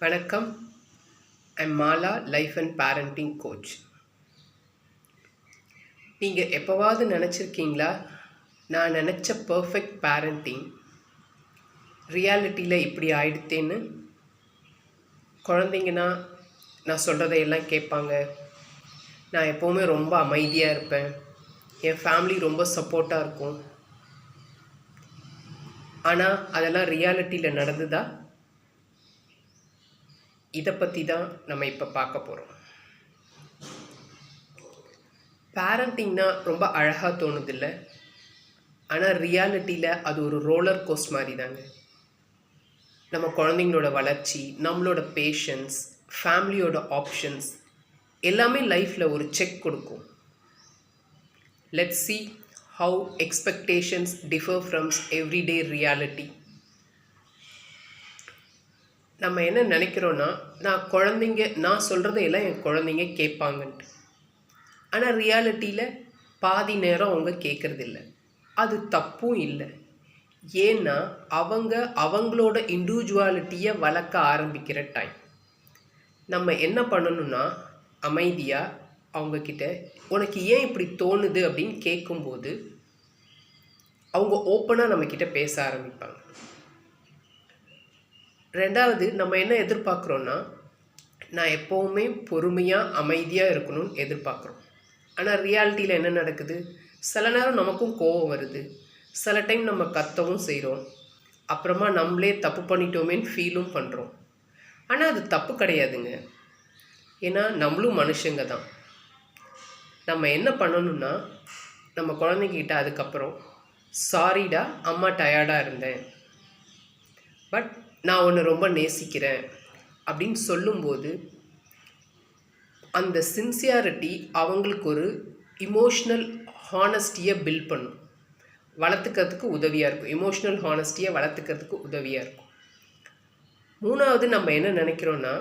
வணக்கம். I'm Mala, life and parenting coach. நீங்கள் எப்போவாவது நினச்சிருக்கீங்களா, நான் நினச்ச பர்ஃபெக்ட் பேரண்டிங் ரியாலிட்டியில் இப்படி ஆயிடுத்தேன்னு? குழந்தைங்கன்னா நான் சொல்கிறதையெல்லாம் கேட்பாங்க. நான் எப்போவுமே ரொம்ப அமைதியாக இருப்பேன். என் ஃபேமிலி ரொம்ப சப்போர்ட்டாக இருக்கும். ஆனால் அதெல்லாம் ரியாலிட்டியில் நடந்துதா? இதை பற்றி தான் நம்ம இப்போ பார்க்க போகிறோம். பேரண்டிங்னா ரொம்ப அழகாக தோணுதில்ல, ஆனால் ரியாலிட்டியில் அது ஒரு ரோலர் கோஸ்ட் மாதிரி தாங்க. நம்ம குழந்தைங்களோட வளர்ச்சி, நம்மளோட பேஷன்ஸ், ஃபேமிலியோட ஆப்ஷன்ஸ் எல்லாமே லைஃப்பில் ஒரு செக் கொடுக்கும். Let's see how expectations differ from everyday reality. நம்ம என்ன நினைக்கிறோன்னா, நான் சொல்கிறதையெல்லாம் என் குழந்தைங்க கேட்பாங்கன்ட்டு. ஆனால் ரியாலிட்டியில் பாதி நேரம் அவங்க கேட்குறதில்ல. அது தப்பும் இல்லை. ஏன்னா அவங்களோட இண்டிவிஜுவாலிட்டியை வளர்க்க ஆரம்பிக்கிற டைம். நம்ம என்ன பண்ணணும்னா, அமைதியாக அவங்கக்கிட்ட உனக்கு ஏன் இப்படி தோணுது அப்படின்னு கேட்கும்போது அவங்க ஓப்பனாக நம்மக்கிட்ட பேச ஆரம்பிப்பாங்க. ரெண்டாவது, நம்ம என்ன எதிர்பார்க்குறோன்னா, நான் எப்போவுமே பொறுமையாக அமைதியாக இருக்கணும்னு எதிர்பார்க்குறோம். ஆனால் ரியாலிட்டியில் என்ன நடக்குது? சில நேரம் நமக்கும் கோபம் வருது, சில டைம் நம்ம கத்தவும் செய்கிறோம், அப்புறமா நம்மளே தப்பு பண்ணிட்டோமேன்னு ஃபீலும் பண்ணுறோம். ஆனால் அது தப்பு கிடையாதுங்க. ஏன்னா நம்மளும் மனுஷங்க தான். நம்ம என்ன பண்ணணும்னா, நம்ம குழந்தைங்கிட்ட அதுக்கப்புறம் சாரிடா, அம்மா டயர்டாக இருந்தேன், பட் நான் உன்னை ரொம்ப நேசிக்கிறேன் அப்படின்னு சொல்லும்போது அந்த சின்சியாரிட்டி அவங்களுக்கு ஒரு இமோஷ்னல் ஹானஸ்டியை பில்ட் பண்ணும், வளர்த்துக்கிறதுக்கு உதவியாக இருக்கும். இமோஷ்னல் ஹானஸ்டியை வளர்த்துக்கிறதுக்கு உதவியாக இருக்கும். மூணாவது, நம்ம என்ன நினைக்கிறோன்னா,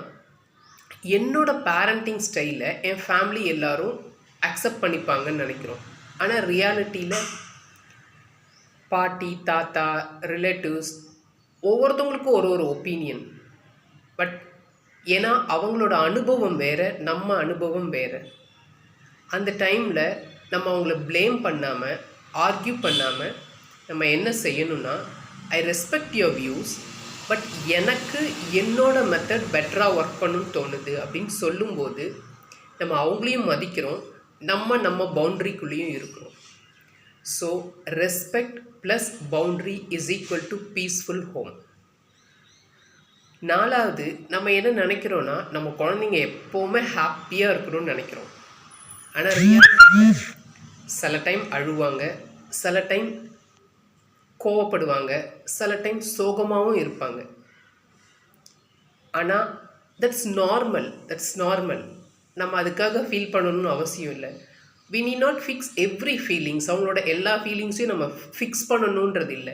என்னோடய பேரண்டிங் ஸ்டைலை என் ஃபேமிலி எல்லோரும் அக்செப்ட் பண்ணிப்பாங்கன்னு நினைக்கிறோம். ஆனால் ரியாலிட்டியில் பாட்டி, தாத்தா, ரிலேட்டிவ்ஸ் ஒவ்வொருத்தவங்களுக்கும் ஒரு ஒப்பீனியன். பட் ஏன்னா அவங்களோட அனுபவம் வேறு, நம்ம அனுபவம் வேறு. அந்த டைமில் நம்ம அவங்கள ப்ளேம் பண்ணாமல், ஆர்கியூ பண்ணாமல் நம்ம என்ன செய்யணும்னா, I respect your views, but எனக்கு என்னோட மெத்தட் பெட்டராக ஒர்க் பண்ணணும்னு தோணுது அப்படின்னு சொல்லும்போது நம்ம அவங்களையும் மதிக்கிறோம், நம்ம பவுண்ட்ரிக்குள்ளேயும் இருக்கிறோம். So respect plus boundary is equal to peaceful home. நாலாவது, நம்ம என்ன நினைக்கிறோன்னா, நம்ம குழந்தைங்க எப்போவுமே ஹாப்பியாக இருக்கணும்னு நினைக்கிறோம். ஆனால் ரியாலிட்டியில் சில டைம் அழுவாங்க, சில டைம் கோவப்படுவாங்க, சில டைம் சோகமாகவும் இருப்பாங்க. ஆனால் தட்ஸ் நார்மல். நம்ம அதுக்காக ஃபீல் பண்ணணும்னு அவசியம் இல்லை. we need not fix every feelings. அவங்களோட எல்லா ஃபீலிங்ஸையும் நம்ம ஃபிக்ஸ் பண்ணணுன்றது இல்லை.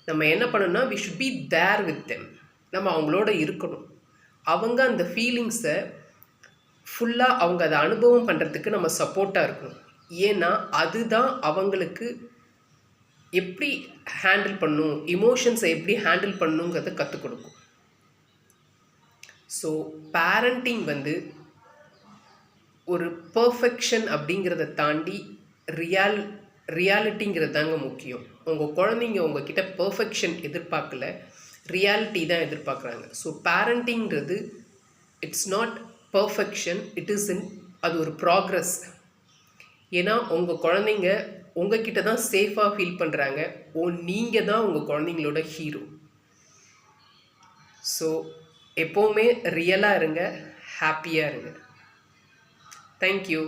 நம்ம என்ன பண்ணணும்னா, we should be there with them. நம்ம அவங்களோட இருக்கணும். அவங்க அந்த ஃபீலிங்ஸை ஃபுல்லாக அவங்க அதை அனுபவம் பண்ணுறதுக்கு நம்ம சப்போர்ட்டாக இருக்கணும். ஏன்னா அதுதான் அவங்களுக்கு எப்படி ஹேண்டில் பண்ணணும், இமோஷன்ஸை எப்படி ஹேண்டில் பண்ணணுங்கிறத கற்றுக் கொடுக்கும். ஸோ பேரண்டிங் ஒரு பர்ஃபெக்ஷன் அப்படிங்கிறத தாண்டி ரியாலிட்டிங்கிறது தாங்க முக்கியம். உங்கள் குழந்தைங்க உங்ககிட்ட பர்ஃபெக்ஷன் எதிர்பார்க்கல, ரியாலிட்டி தான் எதிர்பார்க்குறாங்க. ஸோ பேரண்டிங்கிறது இட்ஸ் நாட் பர்ஃபெக்ஷன், அது ஒரு ப்ராக்ரஸ். ஏன்னா உங்கள் குழந்தைங்க உங்ககிட்ட தான் சேஃபாக ஃபீல் பண்ணுறாங்க. நீங்கள் தான் உங்கள் குழந்தைங்களோட ஹீரோ. ஸோ எப்போவுமே ரியலாக இருங்க, ஹாப்பியாக இருங்க. Thank you.